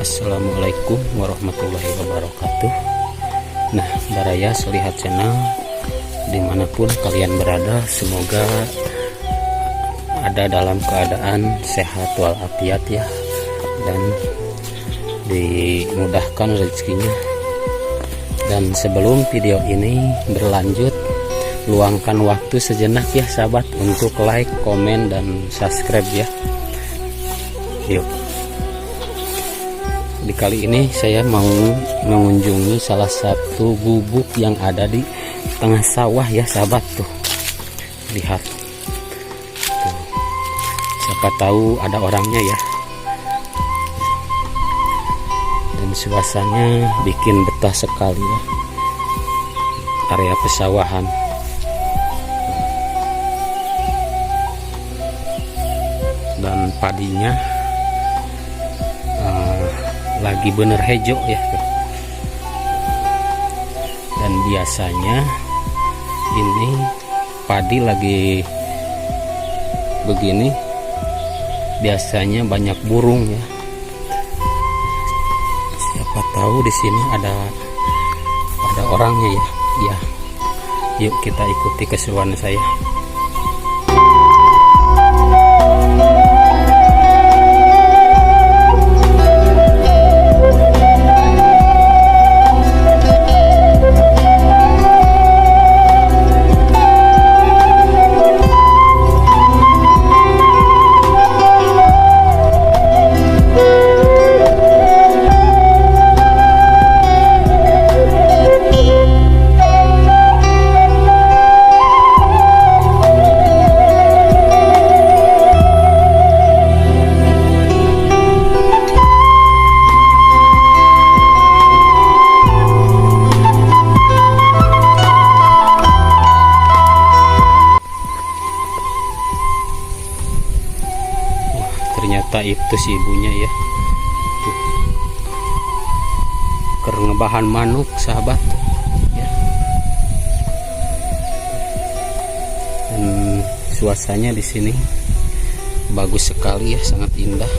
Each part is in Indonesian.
Assalamualaikum warahmatullahi wabarakatuh. Nah, Baraya Solihat Channel, dimanapun kalian berada, semoga ada dalam keadaan sehat walafiat ya, dan dimudahkan rezekinya. Dan sebelum video ini berlanjut, luangkan waktu sejenak ya sahabat untuk like, komen, dan subscribe ya. Yuk, di kali ini saya mau mengunjungi salah satu gubuk yang ada di tengah sawah ya sahabat. Tuh, lihat tuh, siapa tahu ada orangnya ya. Dan suasananya bikin betah sekali ya, area pesawahan. Dan padinya lagi bener hijau ya. Dan biasanya ini padi lagi begini biasanya banyak burung ya. Siapa tahu di sini ada orangnya ya. Ya, yuk kita ikuti keseruan saya. Ternyata itu si ibunya ya. Tuh, ngebahan manuk sahabat ya. Dan suasananya di sini bagus sekali ya, sangat indah.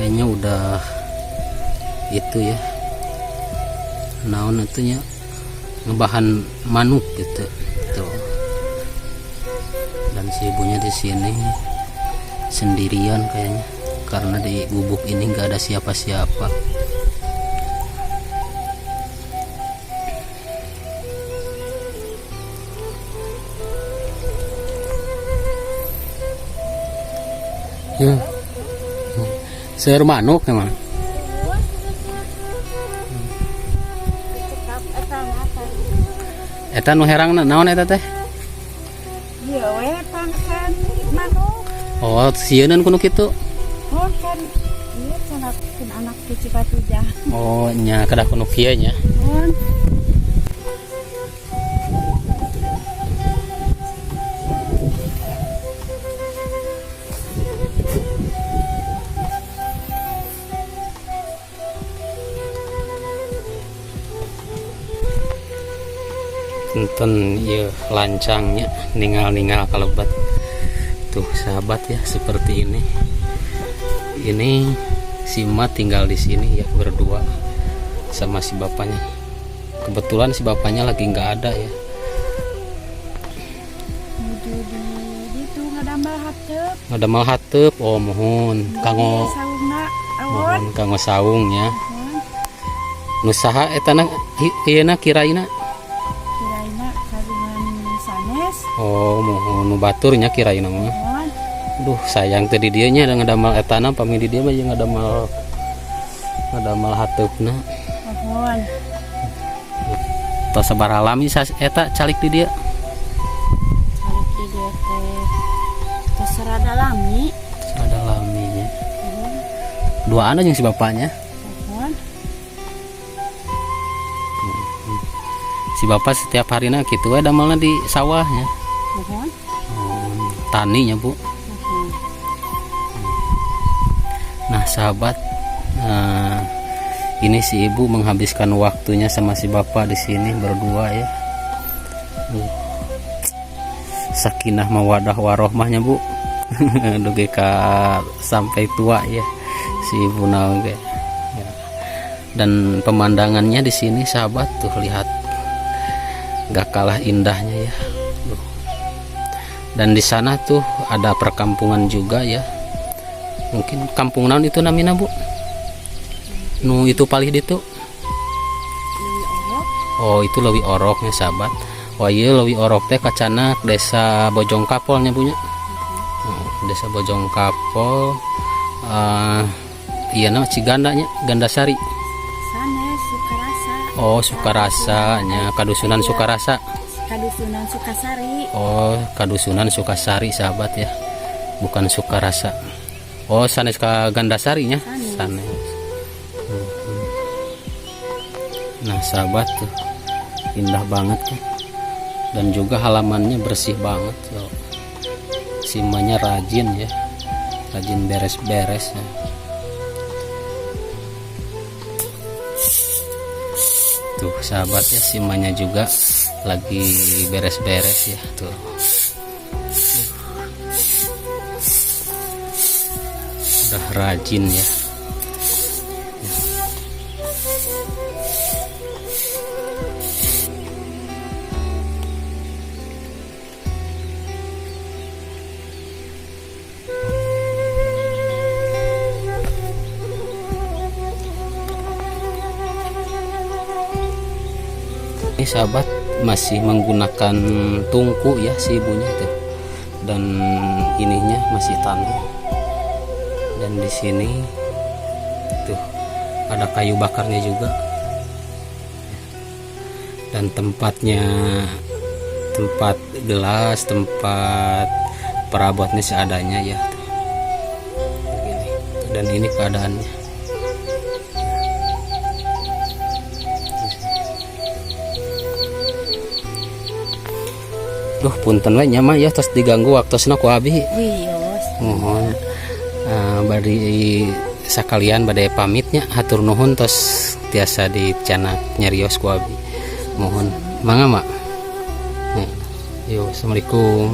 Kayaknya udah itu ya, naon itunya ngebahan manuk gitu tuh. Dan si ibunya di sini sendirian kayaknya, karena di gubuk ini nggak ada siapa-siapa. Ya, seur manuk emang. Eta nu herang naon eta teh? Ieu we pangsan manuk. Oh, sieun kuno kitu. Oh kan ieu cenah anak cuci patujah. Oh, nya kada kuno kieu nya. Oh. Enten ya lancangnya ningal-ningal kalebat. Tuh sahabat ya, seperti ini. Ini si emak tinggal di sini ya berdua sama si bapaknya. Kebetulan si bapaknya lagi nggak ada ya. Itu ngadambal hateup. Ngadambal hateup. Oh mohon kanggo Saungna mohon kanggo saung ya. Nusaha etana ieu kiraina. kiraina kagungan sanes. Oh, mohon nu baturnya kiraina mah. Mohon. Duh, sayang teh di dieu nya ngadamal etana pami di dieu mah jeung ngadamal hateupna. Mohon. Tos sabaraha lami eta calik di dieu? Calik di dia teh terserada lami. Ada laminya. Mohon. Duaan jeung si bapaknya. Mohon. Si bapak setiap harina kitu we damalna di sawahnya. Mohon. Taninya, Bu. Mohon. Nah, sahabat, ini si ibu menghabiskan waktunya sama si bapak di sini berdua ya. Sakinah mawadah warohmahnya, Bu. Duge ka sampai tua ya si ibu naon ge. Ya. Dan pemandangannya di sini sahabat tuh lihat gak kalah indahnya ya. Dan di sana tuh ada perkampungan juga ya. Mungkin kampung naon itu namina, Bu? Nu itu palih ditu. Leuwih orok. Oh, itu leuwih oroknya sahabat. Oh iya leuwih orok teh kacanak desa Bojong Kapolnya punya. Desa Bojong Kapol. Iya nama Cigandanya, Gandasari. Sanes Sukarasa. Oh, Sukarasanya, kadusunan Sukarasa. Kadusunan Sukasari. Oh, kadusunan Sukasari sahabat ya. Bukan Sukarasa. Oh, sanes ka Gandasarinya. Sanes. Nah, sahabat tuh indah banget tuh. Dan juga halamannya bersih banget. So, simanya rajin ya. Rajin beres-beres ya. Tuh sahabat ya, simanya juga lagi beres-beres ya tuh. Udah rajin ya. Ini sahabat masih menggunakan tungku ya si ibunya tuh, dan ininya masih tanah. Dan di sini tuh ada kayu bakarnya juga, dan tempatnya tempat gelas, tempat perabotnya seadanya ya. Begini. Dan ini keadaannya. Duh, punten we nya mah ya tos diganggu waktosna ku abi. Wios. Mohon bari sakalian bade pamitnya hatur nuhun tos tiasa dicanak nyarios ku abi. Mohon mangga mak. Yo, assalamualaikum.